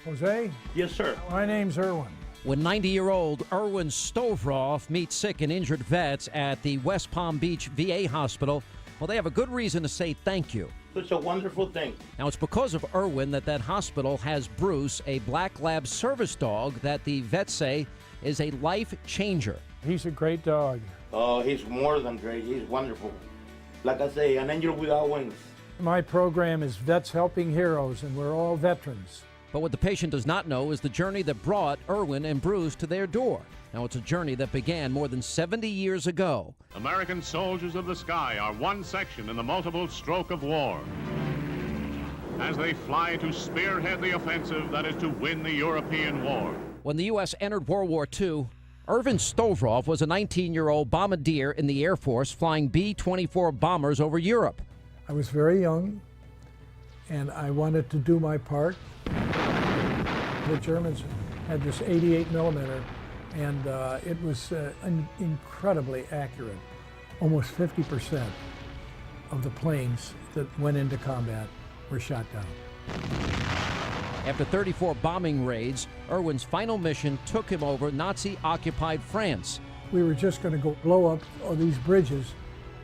Jose? Yes, sir. My name's Irwin. When 90-year-old Irwin Stovroff meets sick and injured vets at the West Palm Beach VA hospital, well, they have a good reason to say thank you. It's a wonderful thing. Now, it's because of Irwin that hospital has Bruce, a black lab service dog that the vets say is a life changer. He's a great dog. Oh, he's more than great. He's wonderful. Like I say, an angel without wings. My program is Vets Helping Heroes, and we're all veterans. But what the patient does not know is the journey that brought Irwin and Bruce to their door. Now, it's a journey that began more than 70 years ago. American soldiers of the sky are one section in the multiple stroke of war as they fly to spearhead the offensive that is to win the European war. When the U.S. entered World War II, Irvin Stovroff was a 19-year-old bombardier in the Air Force flying B-24 bombers over Europe. I was very young, and I wanted to do my part. The Germans had this 88 millimeter, and it was incredibly accurate. Almost 50% of the planes that went into combat were shot down. After 34 bombing raids, Irwin's final mission took him over Nazi-occupied France. We were just going to go blow up all these bridges,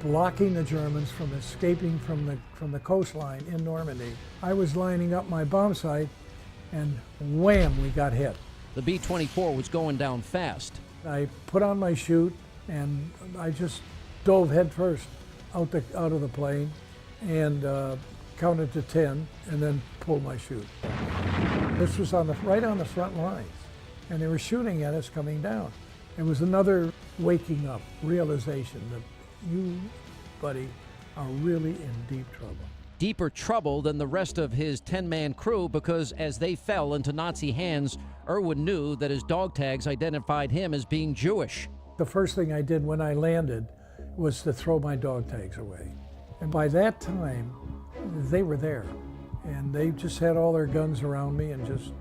blocking the Germans from escaping from the coastline in Normandy. I was lining up my bomb sight, and wham, we got hit. The B-24 was going down fast. I put on my chute, and I just dove headfirst out of the plane and counted to 10, and then pulled my chute. This was right on the front lines, and they were shooting at us coming down. It was another waking up realization that you, buddy, are really in deep trouble. Deeper trouble than the rest of his 10-man crew, because as they fell into Nazi hands, Irwin knew that his dog tags identified him as being Jewish. The first thing I did when I landed was to throw my dog tags away. And by that time, they were there. And they just had all their guns around me and just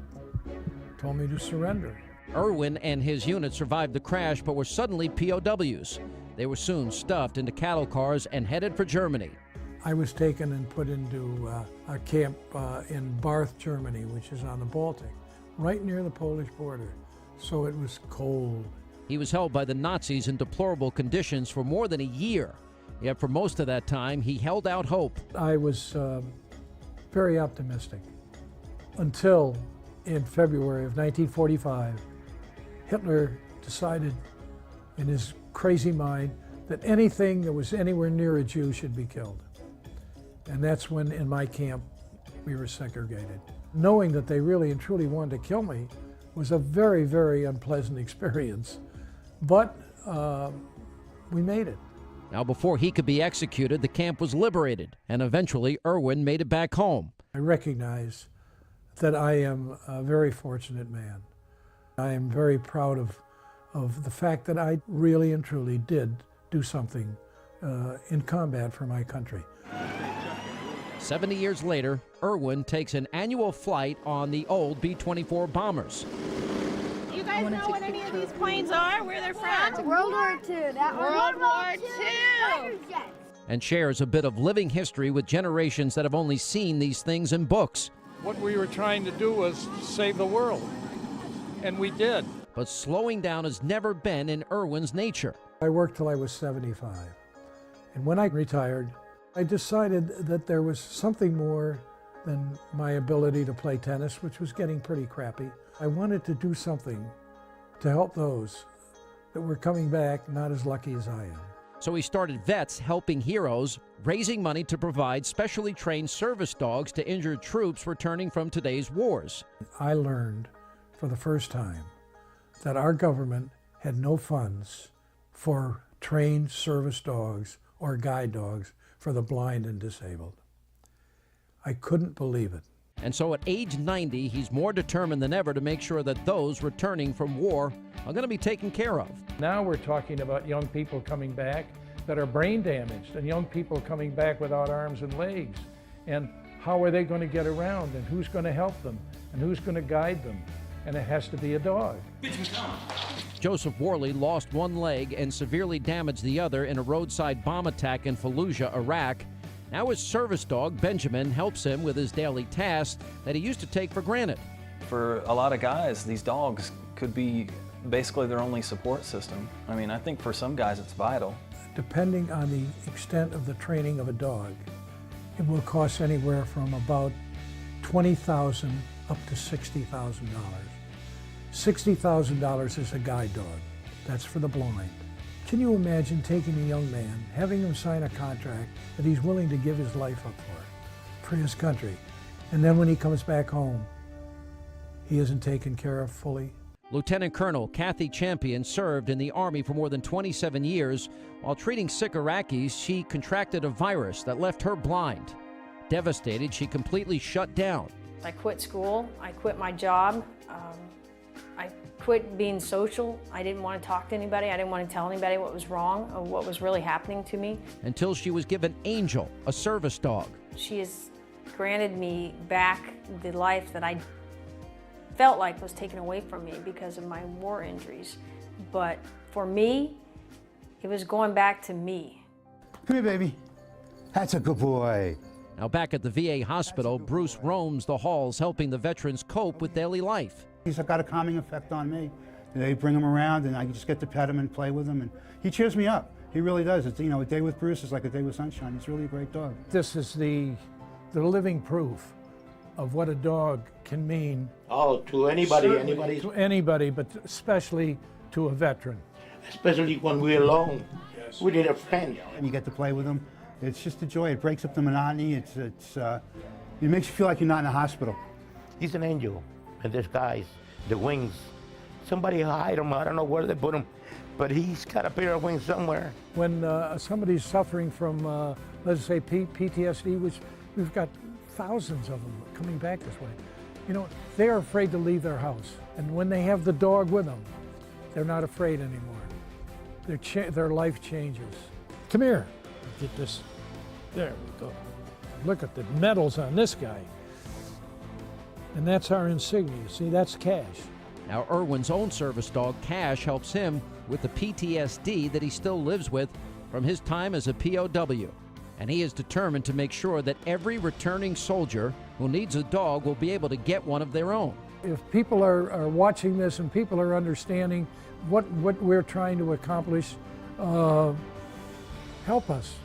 told me to surrender. Irwin and his unit survived the crash, but were suddenly POWs. They were soon stuffed into cattle cars and headed for Germany. I was taken and put into a camp in Barth, Germany, which is on the Baltic, right near the Polish border. So it was cold. He was held by the Nazis in deplorable conditions for more than a year. Yet for most of that time, he held out hope. I was very optimistic until in February of 1945, Hitler decided in his crazy mind that anything that was anywhere near a Jew should be killed. And that's when, in my camp, we were segregated. Knowing that they really and truly wanted to kill me was a very, very unpleasant experience. But we made it. Now, before he could be executed, the camp was liberated, and eventually Irwin made it back home. I recognize that I am a very fortunate man. I am very proud of the fact that I really and truly did do something in combat for my country. 70 years later, Irwin takes an annual flight on the old B-24 bombers. You guys know what any of these planes are, where they're from? World War II. World War II. And shares a bit of living history with generations that have only seen these things in books. What we were trying to do was save the world, and we did. But slowing down has never been in Irwin's nature. I worked till I was 75. And when I retired, I decided that there was something more than my ability to play tennis, which was getting pretty crappy. I wanted to do something to help those that were coming back not as lucky as I am. So he started Vets Helping Heroes, raising money to provide specially trained service dogs to injured troops returning from today's wars. I learned for the first time that our government had no funds for trained service dogs or guide dogs for the blind and disabled. I couldn't believe it. And so at age 90, he's more determined than ever to make sure that those returning from war are going to be taken care of. Now we're talking about young people coming back that are brain damaged, and young people coming back without arms and legs. And how are they going to get around, and who's going to help them, and who's going to guide them? And it has to be a dog. Joseph Worley lost one leg and severely damaged the other in a roadside bomb attack in Fallujah, Iraq. Now his service dog, Benjamin, helps him with his daily tasks that he used to take for granted. for a lot of guys, these dogs could be basically their only support system. I mean, I think for some guys it's vital. Depending on the extent of the training of a dog, it will cost anywhere from about $20,000 up to $60,000. $60,000 is a guide dog. That's for the blind. Can you imagine taking a young man, having him sign a contract that he's willing to give his life up for his country, and then when he comes back home, he isn't taken care of fully? Lieutenant Colonel Kathy Champion served in the Army for more than 27 years. While treating sick Iraqis, she contracted a virus that left her blind. Devastated, she completely shut down. I quit school, I quit my job, I quit being social. I didn't want to talk to anybody, I didn't want to tell anybody what was wrong or what was really happening to me. Until she was given Angel, a service dog. She has granted me back the life that I felt like was taken away from me because of my war injuries. But for me, it was going back to me. Come here, baby. That's a good boy. Now back at the VA hospital, Bruce roams the halls helping the veterans cope with daily life. He's got a calming effect on me. They bring him around and I just get to pet him and play with him, and he cheers me up. He really does. It's, you know, a day with Bruce is like a day with sunshine. He's really a great dog. This is the living proof of what a dog can mean. Oh, to anybody, To anybody, but especially to a veteran. Especially when we're alone. Yes. We need a friend. And you get to play with him. It's just a joy. It breaks up the monotony. It makes you feel like you're not in a hospital. He's an angel in disguise. The wings. Somebody hide him. I don't know where they put him, but he's got a pair of wings somewhere. When somebody's suffering from, let's say, PTSD, which we've got thousands of them coming back this way, you know, they're afraid to leave their house. And when they have the dog with them, they're not afraid anymore. Their life changes. Come here. Get this. There we go. Look at the medals on this guy. And that's our insignia. See, that's Cash. Now Irwin's own service dog, Cash, helps him with the PTSD that he still lives with from his time as a POW. And he is determined to make sure that every returning soldier who needs a dog will be able to get one of their own. If people are watching this and people are understanding what we're trying to accomplish, help us.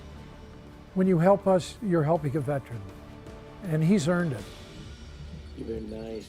When you help us, you're helping a veteran. And he's earned it. You're very nice.